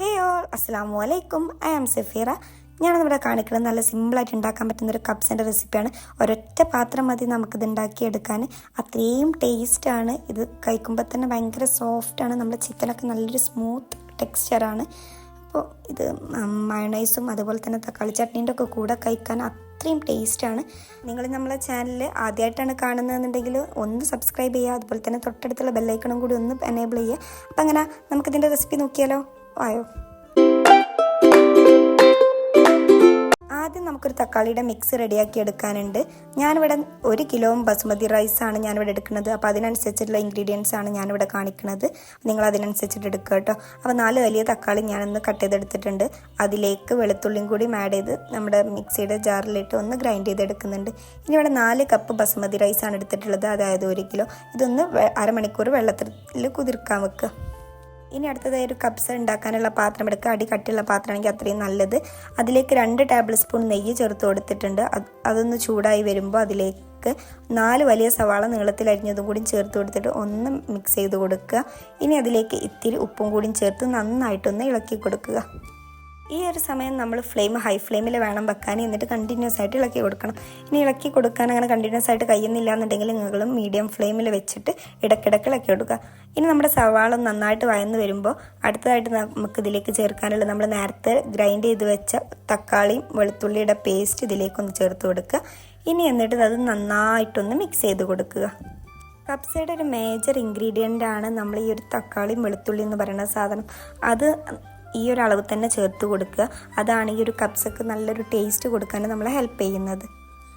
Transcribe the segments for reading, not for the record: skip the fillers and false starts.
ഹേ all, അസ്സലാമു അലൈക്കും. I am Safeera. ഞാനിവിടെ കാണിക്കുന്നത് നല്ല സിമ്പിളായിട്ട് ഉണ്ടാക്കാൻ പറ്റുന്നൊരു കപ്സിൻ്റെ റെസിപ്പിയാണ്. ഒരൊറ്റ പാത്രം മതി നമുക്കിത് ഉണ്ടാക്കിയെടുക്കാൻ. അത്രയും ടേസ്റ്റാണ്. ഇത് കഴിക്കുമ്പോൾ തന്നെ ഭയങ്കര സോഫ്റ്റാണ്. നമ്മുടെ ചിക്കനൊക്കെ നല്ലൊരു സ്മൂത്ത് ടെക്സ്ചറാണ്. അപ്പോൾ ഇത് മയണൈസും അതുപോലെ തന്നെ തക്കാളി ചട്നീൻ്റെ ഒക്കെ കൂടെ കഴിക്കാൻ അത്രയും ടേസ്റ്റാണ്. നിങ്ങൾ നമ്മളെ ചാനൽ ആദ്യമായിട്ടാണ് കാണുന്നതെന്നുണ്ടെങ്കിൽ ഒന്ന് സബ്സ്ക്രൈബ് ചെയ്യുക. അതുപോലെ തന്നെ തൊട്ടടുത്തുള്ള ബെല്ലൈക്കണും കൂടി ഒന്ന് എനേബിൾ ചെയ്യുക. അപ്പം അങ്ങനെ നമുക്കിതിൻ്റെ റെസിപ്പി നോക്കിയാലോ? ആയോ? ആദ്യം നമുക്കൊരു തക്കാളിയുടെ മിക്സ് റെഡിയാക്കി എടുക്കാനുണ്ട്. ഞാനിവിടെ 1 കിലോ ബസുമതി റൈസാണ് ഞാനിവിടെ എടുക്കുന്നത്. അപ്പോൾ അതിനനുസരിച്ചുള്ള ഇൻഗ്രീഡിയൻസ് ആണ് ഞാനിവിടെ കാണിക്കുന്നത്. നിങ്ങൾ അതിനനുസരിച്ചിട്ട് എടുക്കുക കേട്ടോ. അപ്പോൾ 4 വലിയ തക്കാളി ഞാനൊന്ന് കട്ട് ചെയ്തെടുത്തിട്ടുണ്ട്. അതിലേക്ക് വെളുത്തുള്ളിയും കൂടി ആഡ് ചെയ്ത് നമ്മുടെ മിക്സിയുടെ ജാറിലിട്ട് ഒന്ന് ഗ്രൈൻഡ് ചെയ്തെടുക്കുന്നുണ്ട്. ഇനി ഇവിടെ 4 കപ്പ് ബസുമതി റൈസാണ് എടുത്തിട്ടുള്ളത്, അതായത് 1 കിലോ. ഇതൊന്ന് അരമണിക്കൂർ വെള്ളത്തിൽ കുതിർക്കാൻ വെക്കുക. ഇനി അടുത്തതായി ഒരു കപ്സ് ഉണ്ടാക്കാനുള്ള പാത്രം എടുക്കുക. അടി കട്ടിയുള്ള പാത്രമാണെങ്കിൽ അത്രയും നല്ലത്. അതിലേക്ക് 2 ടേബിൾ സ്പൂൺ നെയ്യ് ചേർത്ത് കൊടുത്തിട്ടുണ്ട്. അതൊന്ന് ചൂടായി വരുമ്പോൾ അതിലേക്ക് 4 വലിയ സവാള നീളത്തിൽ അരിഞ്ഞതും കൂടി ചേർത്ത് കൊടുത്തിട്ട് ഒന്ന് മിക്സ് ചെയ്ത് കൊടുക്കുക. ഇനി അതിലേക്ക് ഇത്തിരി ഉപ്പും കൂടി ചേർത്ത് നന്നായിട്ടൊന്ന് ഇളക്കി കൊടുക്കുക. ഈ ഒരു സമയം നമ്മൾ ഹൈ ഫ്ലെയിമിൽ വേണം വെക്കാൻ. എന്നിട്ട് കണ്ടിന്യൂസ് ആയിട്ട് ഇളക്കി കൊടുക്കണം. ഇനി ഇളക്കി കൊടുക്കാൻ അങ്ങനെ കണ്ടിന്യൂസ് ആയിട്ട് കഴിയുന്നില്ല എന്നുണ്ടെങ്കിൽ നിങ്ങൾ മീഡിയം ഫ്ലെയിമിൽ വെച്ചിട്ട് ഇടയ്ക്കിടയ്ക്ക് ഇളക്കി കൊടുക്കുക. ഇനി നമ്മുടെ സവാള നന്നായിട്ട് വഴന്ന് വരുമ്പോൾ അടുത്തതായിട്ട് നമുക്ക് ഇതിലേക്ക് ചേർക്കാനുള്ള നമ്മൾ നേരത്തെ ഗ്രൈൻഡ് ചെയ്ത് വെച്ച തക്കാളിയും വെളുത്തുള്ളിയുടെ പേസ്റ്റ് ഇതിലേക്കൊന്ന് ചേർത്ത് കൊടുക്കുക. ഇനി എന്നിട്ട് അത് നന്നായിട്ടൊന്ന് മിക്സ് ചെയ്ത് കൊടുക്കുക. കപ്സയുടെ ഒരു മേജർ ഇൻഗ്രീഡിയൻ്റ് ആണ് നമ്മൾ ഈ ഒരു തക്കാളിയും വെളുത്തുള്ളി എന്ന് പറയുന്ന സാധനം. അത് ഈ ഒരു അളവ് തന്നെ ചേർത്ത് കൊടുക്കുക. അതാണ് ഈ ഒരു കപ്സക്ക് നല്ലൊരു ടേസ്റ്റ് കൊടുക്കാൻ നമ്മളെ ഹെൽപ്പ് ചെയ്യുന്നത്.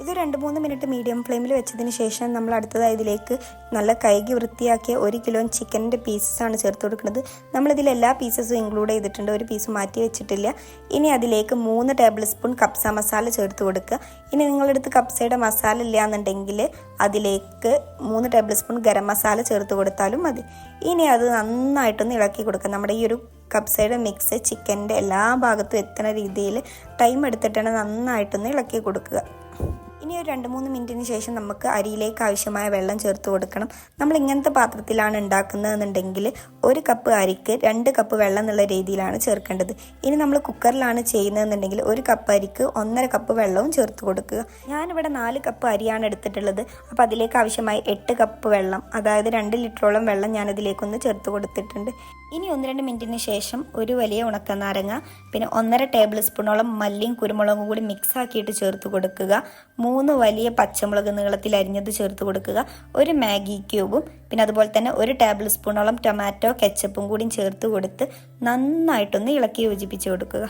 ഇത് 2-3 മിനിറ്റ് മീഡിയം ഫ്ലെയിമിൽ വെച്ചതിന് ശേഷം നമ്മൾ അടുത്തതായി ഇതിലേക്ക് നല്ല കഴുകി വൃത്തിയാക്കിയ 1 കിലോ ചിക്കൻ്റെ പീസസാണ് ചേർത്ത് കൊടുക്കുന്നത്. നമ്മളിതിൽ എല്ലാ പീസസും ഇൻക്ലൂഡ് ചെയ്തിട്ടുണ്ട്, ഒരു പീസ് മാറ്റി വെച്ചിട്ടില്ല. ഇനി അതിലേക്ക് 3 ടേബിൾ സ്പൂൺ കപ്സ മസാല ചേർത്ത് കൊടുക്കുക. ഇനി നിങ്ങളടുത്ത് കപ്സയുടെ മസാല ഇല്ല എന്നുണ്ടെങ്കിൽ അതിലേക്ക് 3 ടേബിൾ സ്പൂൺ ഗരം മസാല ചേർത്ത് കൊടുത്താലും മതി. ഇനി അത് നന്നായിട്ടൊന്ന് ഇളക്കി കൊടുക്കുക. നമ്മുടെ ഈ ഒരു കപ്സയുടെ മിക്സ് ചിക്കൻ്റെ എല്ലാ ഭാഗത്തും എത്തുന്ന രീതിയിൽ ടൈം എടുത്തിട്ടാണ് നന്നായിട്ടൊന്ന് ഇളക്കി കൊടുക്കുക. ഇനി ഒരു 2-3 മിനിറ്റിന് ശേഷം നമുക്ക് അരിയിലേക്ക് ആവശ്യമായ വെള്ളം ചേർത്ത് കൊടുക്കണം. നമ്മൾ ഇങ്ങനത്തെ പാത്രത്തിലാണ് ഉണ്ടാക്കുന്നതെന്നുണ്ടെങ്കിൽ 1 കപ്പ് അരിക്ക് 2 കപ്പ് വെള്ളം എന്നുള്ള രീതിയിലാണ് ചേർക്കേണ്ടത്. ഇനി നമ്മൾ കുക്കറിലാണ് ചെയ്യുന്നതെന്നുണ്ടെങ്കിൽ 1 കപ്പ് അരിക്ക് 1.5 കപ്പ് വെള്ളവും ചേർത്ത് കൊടുക്കുക. ഞാനിവിടെ 4 കപ്പ് അരിയാണ് എടുത്തിട്ടുള്ളത്. അപ്പോൾ അതിലേക്ക് ആവശ്യമായി 8 കപ്പ് വെള്ളം, അതായത് 2 ലിറ്ററോളം വെള്ളം ഞാനതിലേക്കൊന്ന് ചേർത്ത് കൊടുത്തിട്ടുണ്ട്. ഇനി 1-2 മിനിറ്റിന് ശേഷം ഒരു വലിയ ഉണക്കനാരങ്ങ, പിന്നെ 1.5 ടേബിൾ സ്പൂണോളം മല്ലിയും കുരുമുളകും കൂടി മിക്സ് ആക്കിയിട്ട് ചേർത്ത് കൊടുക്കുക. 3 വലിയ പച്ചമുളക് നീളത്തിൽ അരിഞ്ഞത് ചേർത്ത് കൊടുക്കുക. 1 മാഗി ക്യൂബും പിന്നെ അതുപോലെ തന്നെ 1 ടേബിൾ സ്പൂണോളം ടൊമാറ്റോ കെച്ചപ്പും കൂടി ചേർത്ത് കൊടുത്ത് നന്നായിട്ടൊന്ന് ഇളക്കി യോജിപ്പിച്ച് കൊടുക്കുക.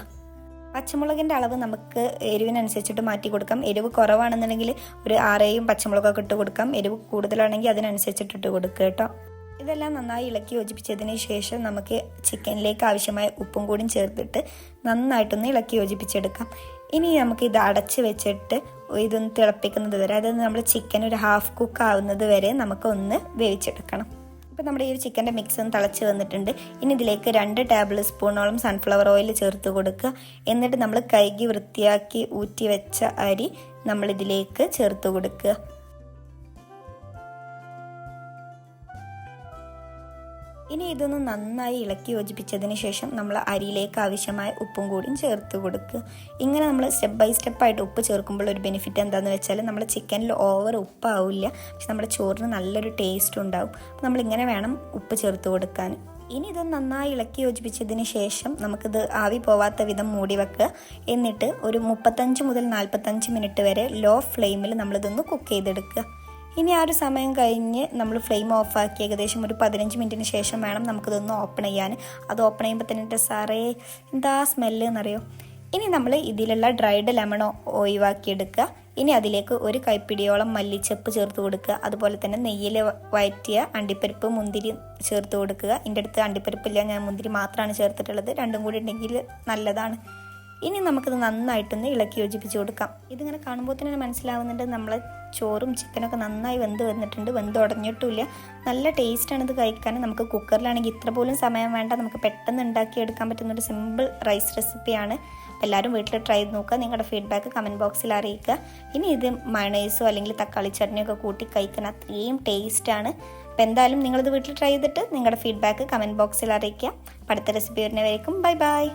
പച്ചമുളകിൻ്റെ അളവ് നമുക്ക് എരിവിനനുസരിച്ചിട്ട് മാറ്റി കൊടുക്കാം. എരിവ് കുറവാണെന്നുണ്ടെങ്കിൽ ഒരു 6 പച്ചമുളകൊക്കെ ഇട്ട് കൊടുക്കാം. എരിവ് കൂടുതലാണെങ്കിൽ അതിനനുസരിച്ചിട്ട് ഇട്ട് കൊടുക്കുക കേട്ടോ. ഇതെല്ലാം നന്നായി ഇളക്കി യോജിപ്പിച്ചതിന് ശേഷം നമുക്ക് ചിക്കനിലേക്ക് ആവശ്യമായ ഉപ്പും കൂടി ചേർത്തിട്ട് നന്നായിട്ടൊന്ന് ഇളക്കി യോജിപ്പിച്ചെടുക്കാം. ഇനി നമുക്ക് ഇത് അടച്ച് വെച്ചിട്ട് ഇതൊന്ന് തിളപ്പിക്കുന്നത് വരെ, അതായത് നമ്മൾ ചിക്കൻ ഒരു ഹാഫ് കുക്ക് ആവുന്നത് വരെ നമുക്ക് ഒന്ന് വേവിച്ചെടുക്കണം. ഇപ്പോൾ നമ്മുടെ ഈ ഒരു ചിക്കൻ്റെ മിക്സ് ഒന്ന് തിളച്ച് വന്നിട്ടുണ്ട്. ഇനി ഇതിലേക്ക് 2 ടേബിൾ സ്പൂണോളം സൺഫ്ലവർ ഓയിൽ ചേർത്ത് കൊടുക്കുക. എന്നിട്ട് നമ്മൾ കഴുകി വൃത്തിയാക്കി ഊറ്റി വെച്ച അരി നമ്മളിതിലേക്ക് ചേർത്ത് കൊടുക്കുക. ഇനി ഇതൊന്ന് നന്നായി ഇളക്കി യോജിപ്പിച്ചതിന് ശേഷം നമ്മൾ അരിയിലേക്ക് ആവശ്യമായ ഉപ്പും കൂടിയും ചേർത്ത് കൊടുക്കുക. ഇങ്ങനെ നമ്മൾ സ്റ്റെപ്പ് ബൈ സ്റ്റെപ്പായിട്ട് ഉപ്പ് ചേർക്കുമ്പോൾ ഒരു ബെനിഫിറ്റ് എന്താണെന്ന് വെച്ചാൽ നമ്മുടെ ചിക്കനിൽ ഓവർ ഉപ്പാവില്ല, പക്ഷെ നമ്മുടെ ചോറിന് നല്ലൊരു ടേസ്റ്റ് ഉണ്ടാവും. അപ്പോൾ നമ്മളിങ്ങനെ വേണം ഉപ്പ് ചേർത്ത് കൊടുക്കാൻ. ഇനി ഇത് നന്നായി ഇളക്കി യോജിപ്പിച്ചതിന് ശേഷം നമുക്കിത് ആവി പോവാത്ത വിധം മൂടി വെക്കുക. എന്നിട്ട് ഒരു 35 മുതൽ 45 മിനിറ്റ് വരെ ലോ ഫ്ലെയിമിൽ നമ്മളിതൊന്ന് കുക്ക് ചെയ്തെടുക്കുക. ഇനി ആ ഒരു സമയം കഴിഞ്ഞ് നമ്മൾ ഫ്ലെയിം ഓഫാക്കി ഏകദേശം ഒരു 15 മിനിറ്റിന് ശേഷം വേണം നമുക്കിതൊന്ന് ഓപ്പൺ ചെയ്യാൻ. അത് ഓപ്പൺ ചെയ്യുമ്പോൾ തന്നെ സാറേ എന്താ സ്മെല്ല് എന്നറിയോ. ഇനി നമ്മൾ ഇതിലുള്ള ഡ്രൈഡ് ലെമൺ ഒഴിവാക്കിയെടുക്കുക. ഇനി അതിലേക്ക് 1 കൈപ്പിടിയോളം മല്ലിച്ചപ്പ് ചേർത്ത് കൊടുക്കുക. അതുപോലെ തന്നെ നെയ്യിൽ വഴറ്റിയ അണ്ടിപ്പരിപ്പ് മുന്തിരി ചേർത്ത് കൊടുക്കുക. എൻ്റെ അടുത്ത് അണ്ടിപ്പരിപ്പില്ല, ഞാൻ മുന്തിരി മാത്രമാണ് ചേർത്തിട്ടുള്ളത്. രണ്ടും കൂടി ഉണ്ടെങ്കിൽ നല്ലതാണ്. ഇനി നമുക്കിത് നന്നായിട്ടൊന്ന് ഇളക്കി യോജിപ്പിച്ച് കൊടുക്കാം. ഇതിങ്ങനെ കാണുമ്പോൾ തന്നെ മനസ്സിലാവുന്നുണ്ട് നമ്മളെ ചോറും ചിക്കനൊക്കെ നന്നായി വെന്ത് വന്നിട്ടുണ്ട്, വെന്ത് ഉടഞ്ഞിട്ടില്ല. നല്ല ടേസ്റ്റാണ് ഇത് കഴിക്കാൻ. നമുക്ക് കുക്കറിലാണെങ്കിൽ ഇത്ര പോലും സമയം വേണ്ട, നമുക്ക് പെട്ടെന്ന് ഉണ്ടാക്കിയെടുക്കാൻ പറ്റുന്നൊരു സിമ്പിൾ റൈസ് റെസിപ്പിയാണ്. എല്ലാവരും വീട്ടിൽ ട്രൈ ചെയ്ത് നോക്കുക. നിങ്ങളുടെ ഫീഡ്ബാക്ക് കമൻറ്റ് ബോക്സിൽ അറിയിക്കുക. ഇനി ഇത് മയണൈസോ അല്ലെങ്കിൽ തക്കാളി ചട്നിയൊക്കെ കൂട്ടി കഴിക്കാൻ അത്രയും ടേസ്റ്റാണ്. അപ്പോൾ എന്തായാലും നിങ്ങളിത് വീട്ടിൽ ട്രൈ ചെയ്തിട്ട് നിങ്ങളുടെ ഫീഡ്ബാക്ക് കമൻറ്റ് ബോക്സിൽ അറിയിക്കുക. അടുത്ത റെസിപ്പി വരുന്നവരേക്കും ബൈ ബൈ.